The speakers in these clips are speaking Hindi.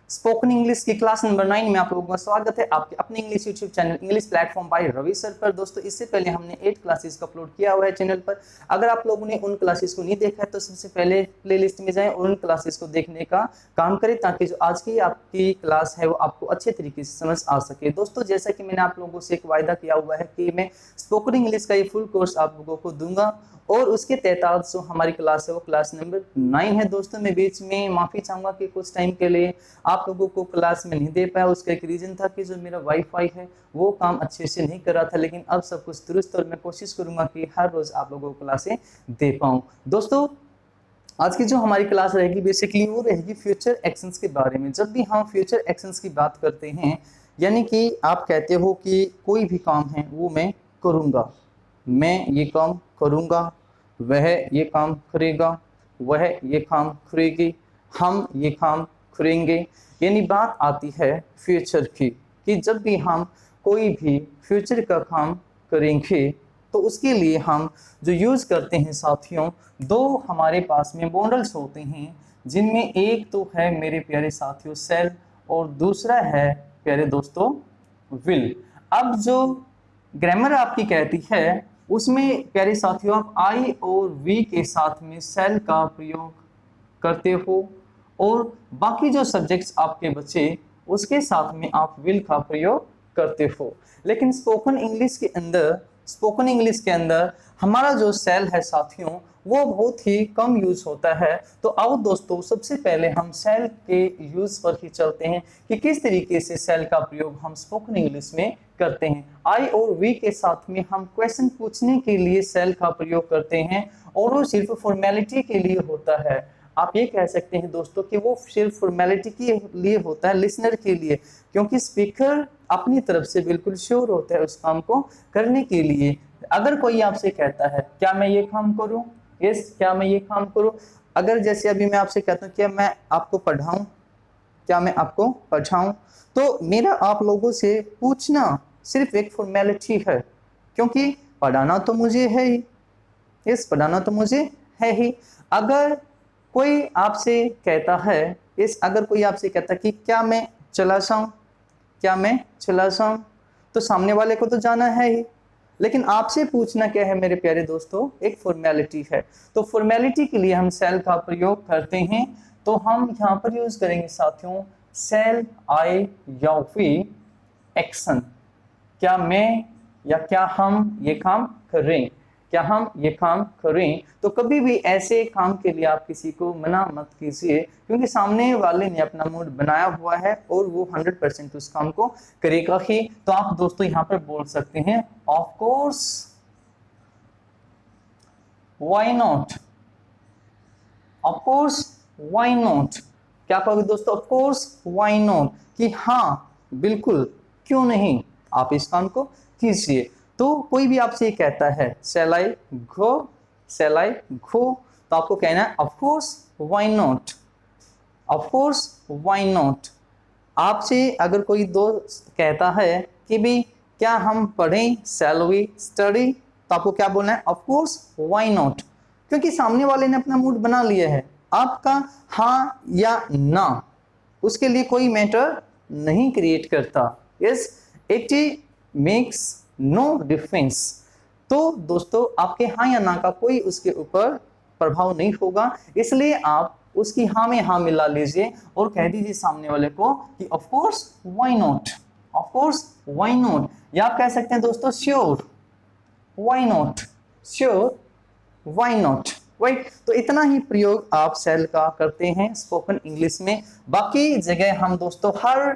स्पोकन इंग्लिश की क्लास नंबर 9 में आप लोगों का स्वागत है आपके अपने English YouTube channel English platform by Ravi sir पर। दोस्तों इससे पहले हमने 8 क्लासेस को अपलोड किया हुआ है चैनल पर। अगर आप लोगों ने उन क्लासेस को नहीं देखा है तो सबसे पहले प्लेलिस्ट में जाएं और उन क्लासेस को देखने का काम करें ताकि जो आज की आपकी क्लास है वो आपको अच्छे तरीके से समझ आ सके। दोस्तों जैसा कि मैंने आप लोगों से एक वायदा किया हुआ है कि मैं स्पोकन इंग्लिश का ये फुल कोर्स आप लोगों को दूंगा और उसके तहत जो हमारी क्लास है वो क्लास नंबर 9 है। दोस्तों मैं बीच में माफी चाहूंगा कि कुछ टाइम के लिए आप लोगों को क्लास में नहीं दे पाया। उसका एक रीजन था कि जो मेरा वाईफाई है वो काम अच्छे से नहीं कर रहा था, लेकिन अब सब कुछ दुरुस्त और मैं कोशिश करूंगा कि हर रोज आप लोगों को क्लासें दे पाऊं। दोस्तों आज की जो हमारी क्लास रहेगी बेसिकली वो रहेगी फ्यूचर एक्शंस के बारे में। जब भी हम फ्यूचर एक्शंस की बात करते हैं यानी कि आप कहते हो कि कोई भी काम है वो मैं करूँगा, मैं ये काम करूँगा, वह ये काम करेगा, वह ये काम करेगी, हम ये काम करेंगे, यानी बात आती है फ्यूचर की कि जब भी हम कोई भी फ्यूचर का काम करेंगे तो उसके लिए हम जो यूज़ करते हैं साथियों, दो हमारे पास में मॉडल्स होते हैं जिनमें एक तो है मेरे प्यारे साथियों सेल और दूसरा है प्यारे दोस्तों विल। अब जो ग्रामर आपकी कहती है उसमें प्यारे साथियों आप आई और वी के साथ में सेल का प्रयोग करते हो और बाकी जो सब्जेक्ट्स आपके बचे उसके साथ में आप विल का प्रयोग करते हो। लेकिन स्पोकन इंग्लिश के अंदर हमारा जो सेल है साथियों वो बहुत ही कम यूज होता है। तो आओ दोस्तों सबसे पहले हम सेल के यूज पर ही चलते हैं कि किस तरीके से सेल का प्रयोग हम स्पोकन इंग्लिश में करते हैं। आई और वी के साथ में हम क्वेश्चन पूछने के लिए सेल का प्रयोग करते हैं और वो सिर्फ फॉर्मेलिटी के लिए होता है। आप ये कह सकते हैं दोस्तों कि वो सिर्फ फॉर्मेलिटी के लिए होता है, लिसनर के लिए, क्योंकि स्पीकर अपनी तरफ से बिल्कुल श्योर होता है उस काम को करने के लिए। अगर कोई आपसे कहता है क्या मैं ये काम करूं, यस क्या मैं ये काम करूं, अगर जैसे अभी मैं आपसे कहता हूं क्या मैं आपको पढ़ाऊं, क्या मैं आपको पढ़ाऊं, तो मेरा आप लोगों से पूछना सिर्फ एक फॉर्मेलिटी है, क्योंकि पढ़ाना तो मुझे है ही, यस पढ़ाना तो मुझे है ही। अगर कोई आपसे कहता है अगर कोई आपसे कहता है कि क्या मैं चला जाऊं, क्या मैं चला जाऊं, तो सामने वाले को तो जाना है ही, लेकिन आपसे पूछना क्या है मेरे प्यारे दोस्तों, एक फॉर्मेलिटी है। तो फॉर्मेलिटी के लिए हम सेल का प्रयोग करते हैं। तो हम यहाँ पर यूज करेंगे साथियों सेल आई या वी एक्शन, क्या मैं या क्या हम ये काम करें, क्या हम ये काम करें। तो कभी भी ऐसे काम के लिए आप किसी को मना मत कीजिए, क्योंकि सामने वाले ने अपना मूड बनाया हुआ है और वो 100% उस काम को करेगा ही। तो आप दोस्तों यहाँ पर बोल सकते हैं of course, why not, of course why not. क्या कहोगे दोस्तों, ऑफ कोर्स व्हाई नॉट, कि हाँ बिल्कुल क्यों नहीं, आप इस काम को कीजिए। तो कोई भी आपसे कहता है शैल आई गो, शैल आई गो, तो आपको कहना है of course why not, of course why not. आपसे अगर कोई दोस्त कहता है कि भी क्या हम पढ़ें, शैल वी स्टडी, तो आपको क्या बोलना है, ऑफ कोर्स व्हाई नॉट, क्योंकि सामने वाले ने अपना मूड बना लिया है। आपका हाँ या ना उसके लिए कोई मैटर नहीं क्रिएट करता, yes it makes no difference. तो दोस्तों आपके हाँ या ना का कोई उसके ऊपर प्रभाव नहीं होगा, इसलिए आप उसकी हाँ में हाँ मिला लीजिए और कह दीजिए सामने वाले को कि of course why not, of course why not. या आप कह सकते हैं दोस्तों sure why not, sure why not, right. तो इतना ही प्रयोग आप सेल का करते हैं स्पोकन इंग्लिश में। बाकी जगह हम दोस्तों हर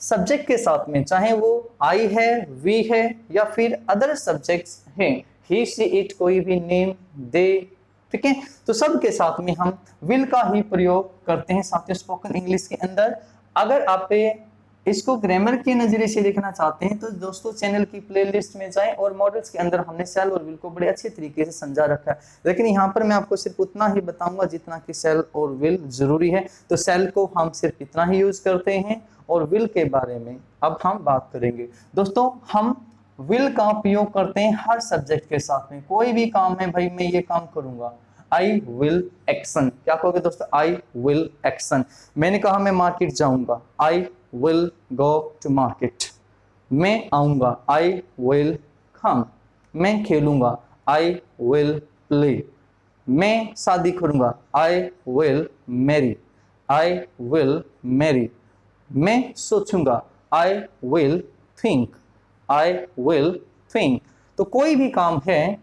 सब्जेक्ट के साथ में, चाहे वो आई है, वी है या फिर अदर सब्जेक्ट्स हैं, ही शी इट कोई भी नेम दे, ठीक है, तो सब के साथ में हम विल का ही प्रयोग करते हैं साथियों स्पोकन इंग्लिश के अंदर। अगर आप इसको ग्रामर के नजरिए से देखना चाहते हैं तो दोस्तों चैनल की प्लेलिस्ट में जाएं और मॉडल्स के अंदर हमने सेल और विल को बड़े अच्छे तरीके से समझा रखा है। लेकिन यहाँ पर मैं आपको सिर्फ उतना ही बताऊंगा जितना कि सेल और विल जरूरी है। तो सेल को हम सिर्फ इतना ही यूज करते हैं और विल के बारे में अब हम बात करेंगे। दोस्तों हम विल का प्रयोग करते हैं हर सब्जेक्ट के साथ में। कोई भी काम है भाई मैं ये काम करूंगा, आई विल एक्शन। क्या कहोगे दोस्तों? I will action. मैंने कहा मैं मार्केट जाऊंगा, I will go to market. मैं आऊंगा, आई विल कम। मैं खेलूंगा, आई विल प्ले। मैं शादी करूंगा, I will marry, I will marry. मैं सोचूंगा, I will think, I will think. तो कोई भी काम है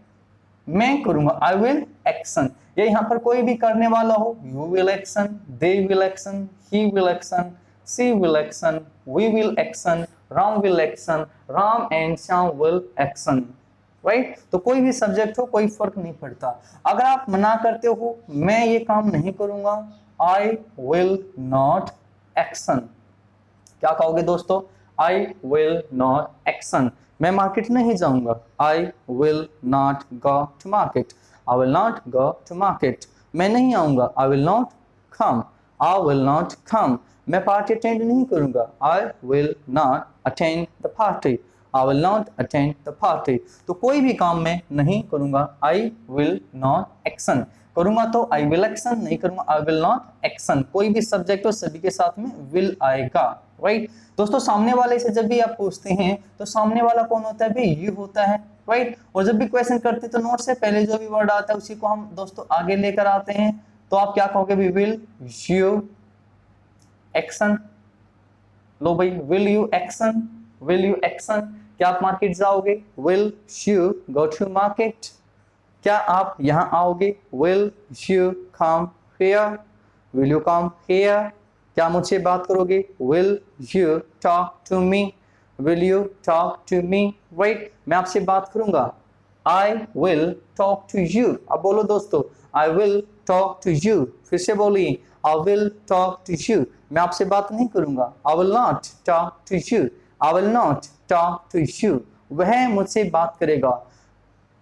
मैं करूंगा, आई विल एक्शन। या यहाँ पर कोई भी करने वाला हो, you will action, they will action, he will action, she will action, we will action, Ram will action, Ram and Shyam will action. Right? तो कोई भी सब्जेक्ट हो कोई फर्क नहीं पड़ता। अगर आप मना करते हो मैं ये काम नहीं करूंगा, आई विल नॉट एक्शन। क्या कहोगे दोस्तों? I will not action. मैं मार्केट नहीं जाऊंगा, I will not go to market, I will not go to market. मैं नहीं आऊंगा, I will not come, I will not come. मैं पार्टी अटेंड नहीं करूंगा, I will not attend the party, I will not attend the party. तो कोई भी काम मैं नहीं करूंगा, आई विल नॉट एक्शन। करूंगा तो आई विल एक्शन, नहीं करूंगा आई विल नॉट एक्शन। कोई भी सब्जेक्ट हो सभी के साथ में विल आएगा। राइट? दोस्तों सामने वाले से जब भी आप पूछते हैं तो सामने वाला कौन होता है? भाई यू होता है। राइट? और जब भी क्वेश्चन करते हैं तो नोट से पहले जो भी वर्ड आता है उसी को हम दोस्तों आगे लेकर आते हैं। तो आप क्या कहोगे? भी विल यू एक्शन। लो भाई, will you action, will you action. क्या आप मार्केट जाओगे? Will you go to market. क्या आप यहाँ आओगे? Will you come here, will you come here. क्या मुझसे बात करोगे? Will you talk to me, will you talk to me. Right? मैं आपसे बात करूंगा, I will talk to you. अब बोलो दोस्तों, I will talk to you. फिर से बोलिए, I will talk to you. मैं आपसे बात नहीं करूंगा, I will not talk to you, I will not talk to you. वह मुझसे बात करेगा।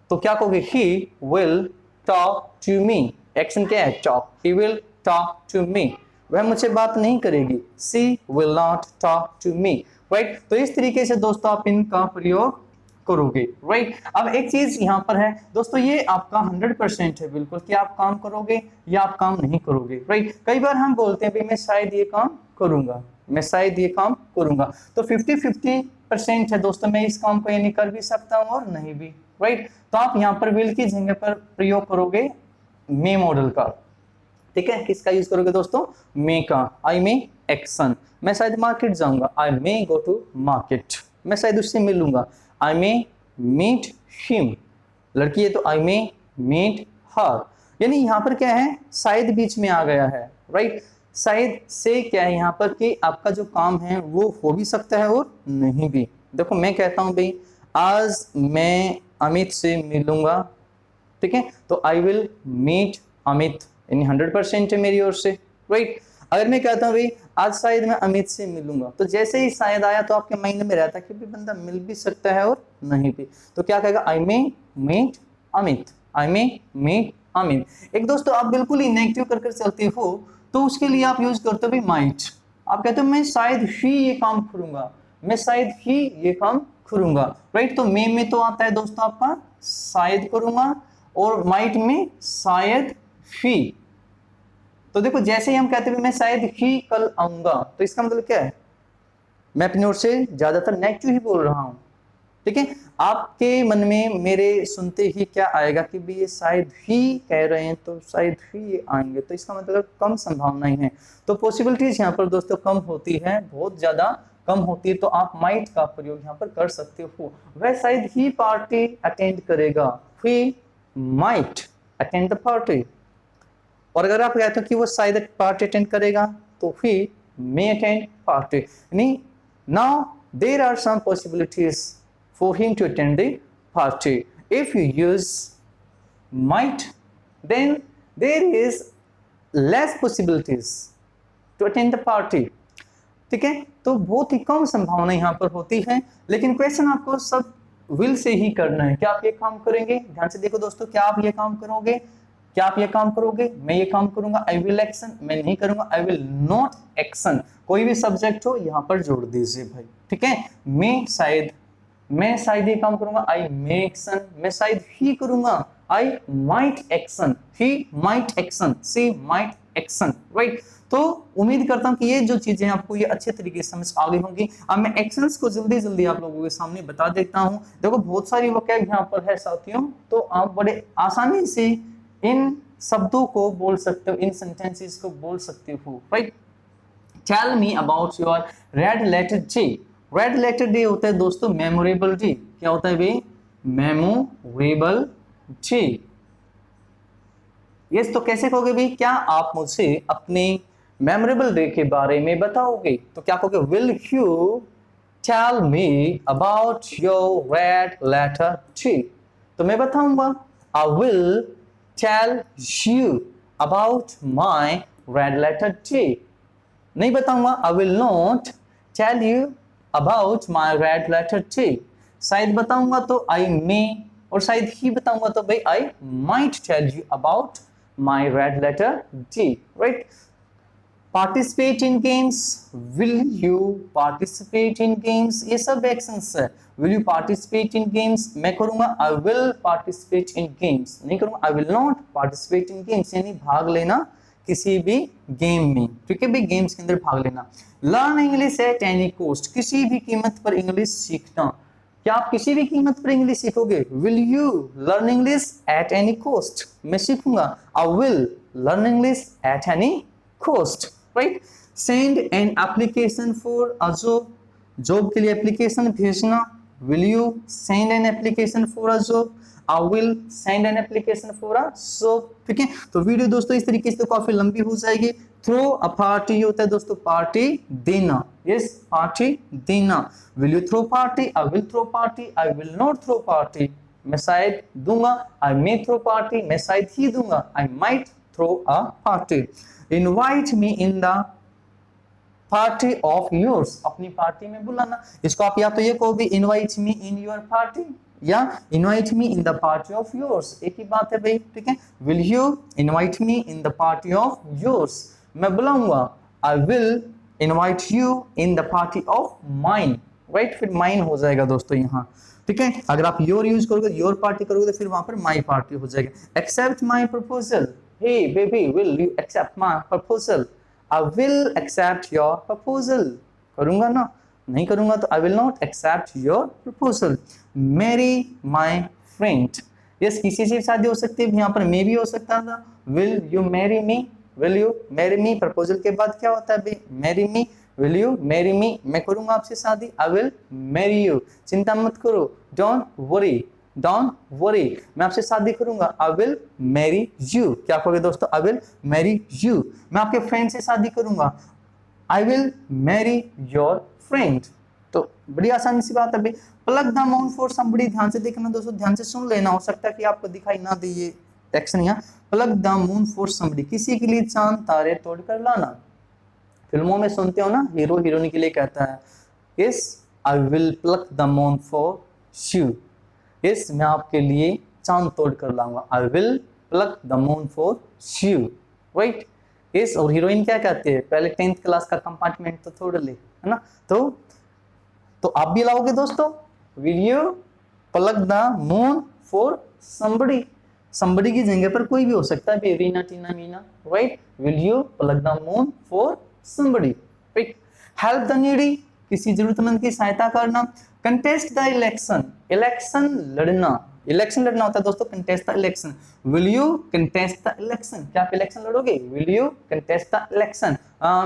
तो क्या कहोगे? He will talk to me. Action क्या है? Talk. He will talk to me. वह मुझसे बात नहीं करेगी, she will not talk to me. Right? तो इस तरीके से दोस्तों आप इनका प्रयोग करोगे। राइट? अब एक चीज यहाँ पर है दोस्तों, ये आपका 100% है बिल्कुल कि आप काम करोगे या आप काम नहीं करोगे। राइट? कई बार हम बोलते हैं भाई मैं शायद ये काम करूंगा, मैं शायद ये काम करूंगा। तो 50-50% है दोस्तों, मैं इस काम को यानी कर भी सकता हूँ और नहीं भी। राइट? तो आप यहाँ पर विल की जगह पर प्रयोग करोगे मे मॉडल का। ठीक है? किसका यूज करोगे दोस्तों? मे का। आई मे एक्शन। मैं शायद मार्केट जाऊंगा, आई मे गो टू मार्केट। मैं शायद उससे मिलूंगा, आई मे मीट हिम। लड़की है तो आई मे मीट हर। यानी यहाँ पर क्या है? शायद बीच में आ गया है। राइट? शायद से क्या है यहाँ पर कि आपका जो काम है वो हो भी सकता है और नहीं भी। देखो मैं कहता हूँ भाई आज मैं अमित से मिलूंगा। ठीक है? तो आई विल मीट अमित, यानी 100% है मेरी ओर से। राइट? अगर मैं कहता हूँ भाई आज शायद मैं अमित से मिलूंगा, तो जैसे ही शायद आया तो आपके माइंड में रहता है कि भी बंदा मिल भी सकता है और नहीं भी। तो क्या कहेगा? आई मे मीट अमित, आई मे मीट अमित। एक दोस्तों आप बिल्कुल ही नेगेटिव कर चलते हो तो उसके लिए आप यूज करते हो भाई माइट। आप कहते हो मैं शायद ही ये काम करूंगा, मैं शायद ही ये काम करूंगा। राइट? तो मे में तो आता है दोस्तों आपका शायद करूंगा और माइट में शायद ही। तो देखो जैसे ही हम कहते हैं मैं शायद ही कल आऊंगा, तो इसका मतलब क्या है? मैं अपनी ओर से ज्यादातर नेगेटिव ही बोल रहा हूं। ठीक है? आपके मन में मेरे सुनते ही क्या आएगा कि भी ये शायद ही कह रहे हैं तो शायद ही ये आएंगे, तो इसका मतलब कम संभावनाएं हैं। तो पॉसिबिलिटीज यहाँ पर दोस्तों कम होती है, बहुत ज्यादा कम होती है। तो आप माइट का प्रयोग यहाँ पर कर सकते हो। वह शायद ही पार्टी अटेंड करेगा, he might attend the party. और अगर आप कहते हो कि वो शायद पार्टी अटेंड करेगा तो ही मे अटेंड पार्टी। यानी now there are some possibilities for him to attend the party. If you use might, then there is less possibilities to attend the party. ठीक है? तो बहुत ही कम संभावना यहाँ पर होती है, लेकिन क्वेश्चन आपको सब विल से ही करना है। क्या आप ये काम करेंगे? ध्यान से देखो दोस्तों, क्या आप ये काम करोगे? क्या आप ये काम करोगे? मैं ये काम करूंगा, आई विल एक्शन। मैं नहीं करूंगा, आई विल नॉट एक्शन। कोई भी सब्जेक्ट हो यहाँ पर जोड़ दीजिए भाई। ठीक है? मैं शायद ये काम करूंगा, आई मे एक्शन। मैं शायद ही करूंगा, I might action, he might action, she might action, right? तो उम्मीद करता हूं कि ये जो चीजें आपको ये अच्छे तरीके से समझ आ गई होंगी। अब मैं एक्शंस को जल्दी जल्दी आप लोगों के सामने बता देता हूं। देखो बहुत सारी वोकैब यहाँ पर है साथियों, तो आप बड़े आसानी से इन शब्दों को बोल सकते हो, इन सेंटेंसेस को बोल सकते हो, right? Tell me about your red letter day. Red letter day होता है दोस्तों मेमोरेबल डे। क्या होता है भाई? Memorable day. यस, तो कैसे कहोगे भाई? क्या आप मुझे अपने मेमोरेबल डे के बारे में बताओगे? तो क्या कहोगे? Will you tell me about your red letter day? तो मैं बताऊंगा, I will tell you about my red letter day. नहीं बताऊंगा, I will not tell you about my red letter day. शायद बताऊंगा तो आई मे, और शायद ही बताऊंगा तो भाई I might tell you about my red letter day, right? Participate in games, will you participate in games, ये सब एक्शंस है। Will you participate in games, मैं करूंगा I will participate in games. नहीं करूंगा I will not participate in games, यानी भाग लेना किसी भी गेम में, ठीक है भाई? गेम्स के अंदर भाग लेना। Learn English at any cost, किसी भी कीमत पर इंग्लिश सीखना। क्या आप किसी भी कीमत पर इंग्लिश सीखोगे? Will you learn English at any cost, मैं सीखूंगा। I will learn English at any cost, right? Send an application for a job, job के लिए एप्लीकेशन भेजना। Will you send an application for a job? I will send an application for a job, ठीक है? तो वीडियो दोस्तों इस तरीके से तो काफी लंबी हो जाएगी। थ्रो अ पार्टी होता है दोस्तों पार्टी देना, यस पार्टी देना। Will you throw party? I will throw party. I will not throw party, मैं शायद दूंगा। आई मे थ्रो पार्टी, मैं शायद ही दूंगा। I might throw a party. Invite me in the party of yours, अपनी पार्टी में बुलाना। इसको आप या तो ये कहोगे invite me in your party, या invite me in the party of yours, एक ही बात है भाई, ठीक है? Will you invite me in the party of yours, मैं बुलाऊंगा। I will invite you in the party of mine, right? फिर माइन हो जाएगा दोस्तों यहाँ, ठीक है? अगर आप योर यूज करोगे, योर पार्टी करोगे, तो फिर वहां पर माई पार्टी हो जाएगा। Accept my proposal, hey baby will you accept my proposal? I will accept your proposal, करूंगा ना? नहीं करूंगा तो I will not accept your proposal. Marry my friend, yes किसी से शादी हो सकती है, यहाँ पर मे भी हो सकता था। Will you marry me, will you marry me, proposal के बाद क्या होता है भाई? Marry me. Will you marry me, मैं करूंगा आपसे शादी। आई विल मैरी यू, चिंता मत करो, डोंट वरी, डोंट वरी, मैं आपसे शादी करूंगा। आई विल मैरी यू, क्या कहोगे दोस्तों? I will marry you. मैं आपके फ्रेंड से शादी करूंगा। I will marry your friend. तो बड़ी आसानी सी बात है भाई। Plug the moon for somebody, ध्यान से देखना दोस्तों, ध्यान से सुन लेना, हो सकता है कि आपको दिखाई ना दे ये टेक्स्ट यहाँ। Plug the moon for somebody, किसी के लिए चांद तारे तोड़ कर लाना। फिल्मों में सुनते हो ना, हीरो हीरोइन के लिए कहता है, yes I will plug the moon for you, yes मैं आपके लिए चांद तोड़ कर लाऊंगा। I will plug the moon for you, right? Yes, और हीरोइन क्या कहती है? पहले 10th क्लास का कंपार्टमेंट तो तोड़ ले, है ना? तो आप भी लाओगे दोस्तों? Will you plug the moon for somebody, somebody की जगह पर कोई भी हो सकता है, Reena Tina Meena, right? Will you plug the moon for somebody, right? Help the needy, किसी जरूरतमंद की सहायता करना। कंटेस्ट द इलेक्शन, इलेक्शन लड़ना, इलेक्शन लड़ना होता है दोस्तों, contest the election. Will you contest the election, क्या आप इलेक्शन लड़ोगे? Will you contest the election?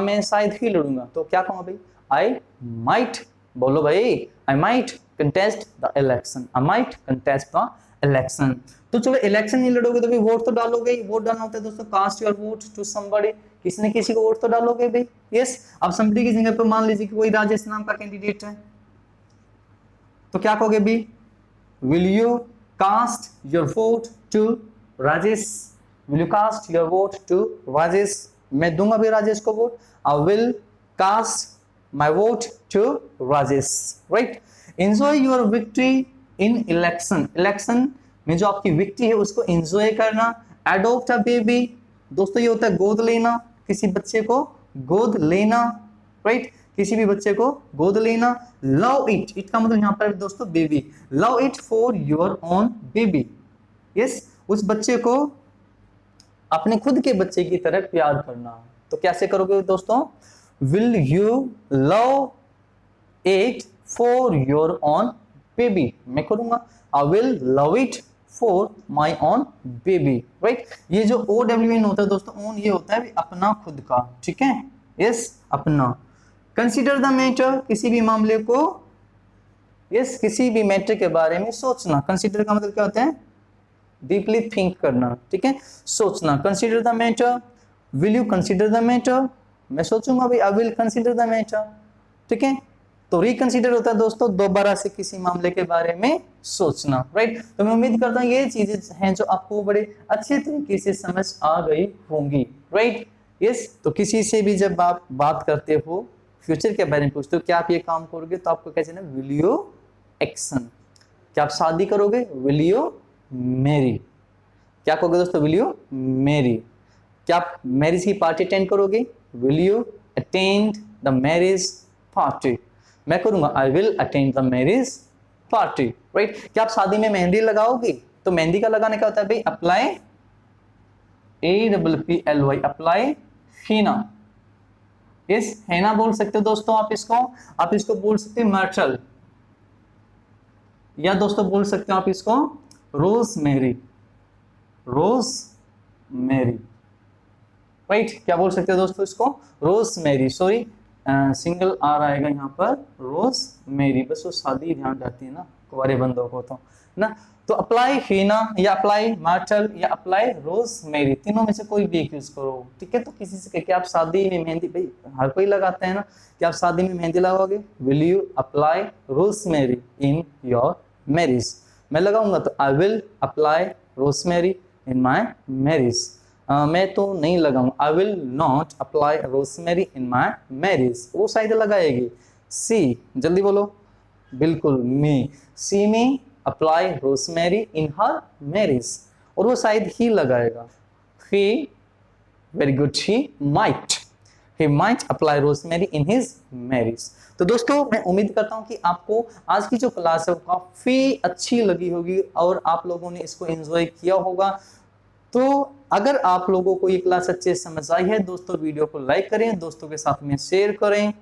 मैं शायद ही लड़ूंगा, तो क्या कहूंगा भाई? आई माइट, बोलो भाई, I might contest the election, I might contest the election. तो चलो इलेक्शन नहीं लड़ोगे तो भाई वोट तो डालोगे, वोट डालना होता है दोस्तों, cast your vote to somebody, किसी न किसी को वोट तो डालोगे भाई, यस। अब समबडी की जगह पे मान लीजिए कि कोई राजेश नाम का कैंडिडेट है, तो क्या कहोगे भाई? Will you cast your vote to Rajesh, will you cast your vote to Rajesh, मैं दूंगा भाई राजेश को vote. I will cast my vote to Rajesh, right? Enjoy your victory in election, election में जो आपकी विक्ट्री है उसको एंजॉय करना। एडॉप्ट अ बेबी, दोस्तों ये होता है गोद लेना, किसी बच्चे को गोद लेना, राइट? किसी भी बच्चे को गोद लेना। लव इट, इट का मतलब यहाँ पर दोस्तों baby, love it for your own baby, yes. उस बच्चे को अपने खुद के बच्चे की तरह प्यार करना। तो कैसे करोगे दोस्तों? Will you love it for your own baby. मैं करूंगा I will love it for my own baby, right. ये जो OWN होता है दोस्तों, ओन ये होता है अपना, खुद का, ठीक है, यस, अपना। कंसिडर द मैटर, किसी भी मामले को, यस, किसी भी मैटर के बारे में सोचना। कंसिडर का मतलब क्या होता है? डीपली थिंक करना, ठीक है, सोचना। Consider the matter, will you consider the matter, मैं सोचूंगा भाई, I will consider the matter, ठीक है। तो रिकंसिडर होता है दोस्तों दोबारा से किसी मामले के बारे में सोचना, राइट। तो मैं उम्मीद करता हूँ ये चीजें हैं जो आपको बड़े अच्छे तरीके से समझ आ गई होंगी, राइट, यस। तो किसी से भी जब आप बात करते हो, फ्यूचर के बारे में पूछते हो, क्या आप ये काम करोगे, तो आपको कैसे ना, विल यू एक्शन। क्या आप शादी करोगे? Will you Mary. क्या कहोगे दोस्तों? Will you Mary. क्या आप मैरिज की पार्टी अटेंड करोगे? Will you attend the marriage party. मैं करूंगा I will attend the marriage party, right. क्या आप शादी में मेहंदी लगाओगे? तो मेहंदी का लगाने का होता है भाई अप्लाई, APPLY, अप्लाई हीना, यस, हेना बोल सकते हो दोस्तों आप इसको बोल सकते हो मर्टल, या दोस्तों बोल सकते हो आप इसको रोज मैरी, राइट। क्या बोल सकते हो दोस्तों इसको? रोज मैरी, सॉरी सिंगल आर आएगा यहाँ पर, रोज मेरी, बस वो शादी ध्यान रहती है ना कुंवारे बंदों को, तो ना। तो अप्लाई हीना या अप्लाई मार्टल या अप्लाई रोज मेरी, तीनों में से कोई भी एक यूज करो, ठीक है। तो किसी से कि आप शादी में मेहंदी, भाई हर कोई लगाता है ना, कि आप शादी में मेहंदी लगाओगे? विल यू अप्लाई रोज मेरी इन योर मैरिज। मैं लगाऊंगा तो आई विल अप्लाई रोज मेरी इन माई मैरिज। मैं तो नहीं लगाऊंगा, I will not apply rosemary in my marriage, वो शायद लगाएगी। सी, जल्दी बोलो, बिल्कुल, me, see me apply rosemary in her marriage, और वो शायद ही लगाएगा। He, very good, he might apply rosemary in his marriage। तो दोस्तों मैं उम्मीद करता हूं कि आपको आज की जो क्लास है वो काफी अच्छी लगी होगी और आप लोगों ने इसको एंजॉय किया होगा। तो अगर आप लोगों को ये क्लास अच्छे से समझ आई है दोस्तों, वीडियो को लाइक करें, दोस्तों के साथ में शेयर करें,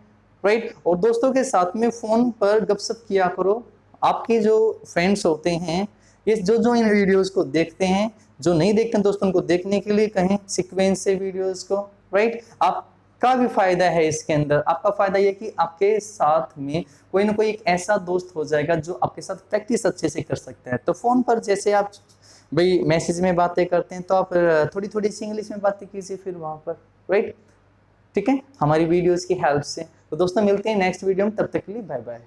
राइट, और दोस्तों के साथ में फोन पर गपशप किया करो। आपके जो फ्रेंड्स होते हैं, ये जो इन वीडियोस को देखते हैं, जो नहीं देखते हैं दोस्तों उनको देखने के लिए कहें सीक्वेंस से वीडियोस को, राइट। आपका भी फायदा है इसके अंदर। आपका फायदा ये कि आपके साथ में कोई ना कोई एक ऐसा दोस्त हो जाएगा जो आपके साथ प्रैक्टिस अच्छे से कर सकता है। तो फोन पर जैसे आप भाई मैसेज में बातें करते हैं, तो आप थोड़ी थोड़ी सी इंग्लिश में बातें कीजिए फिर वहां पर, राइट, ठीक है, हमारी वीडियोस की हेल्प से। तो दोस्तों मिलते हैं नेक्स्ट वीडियो में, तब तक के लिए बाय बाय।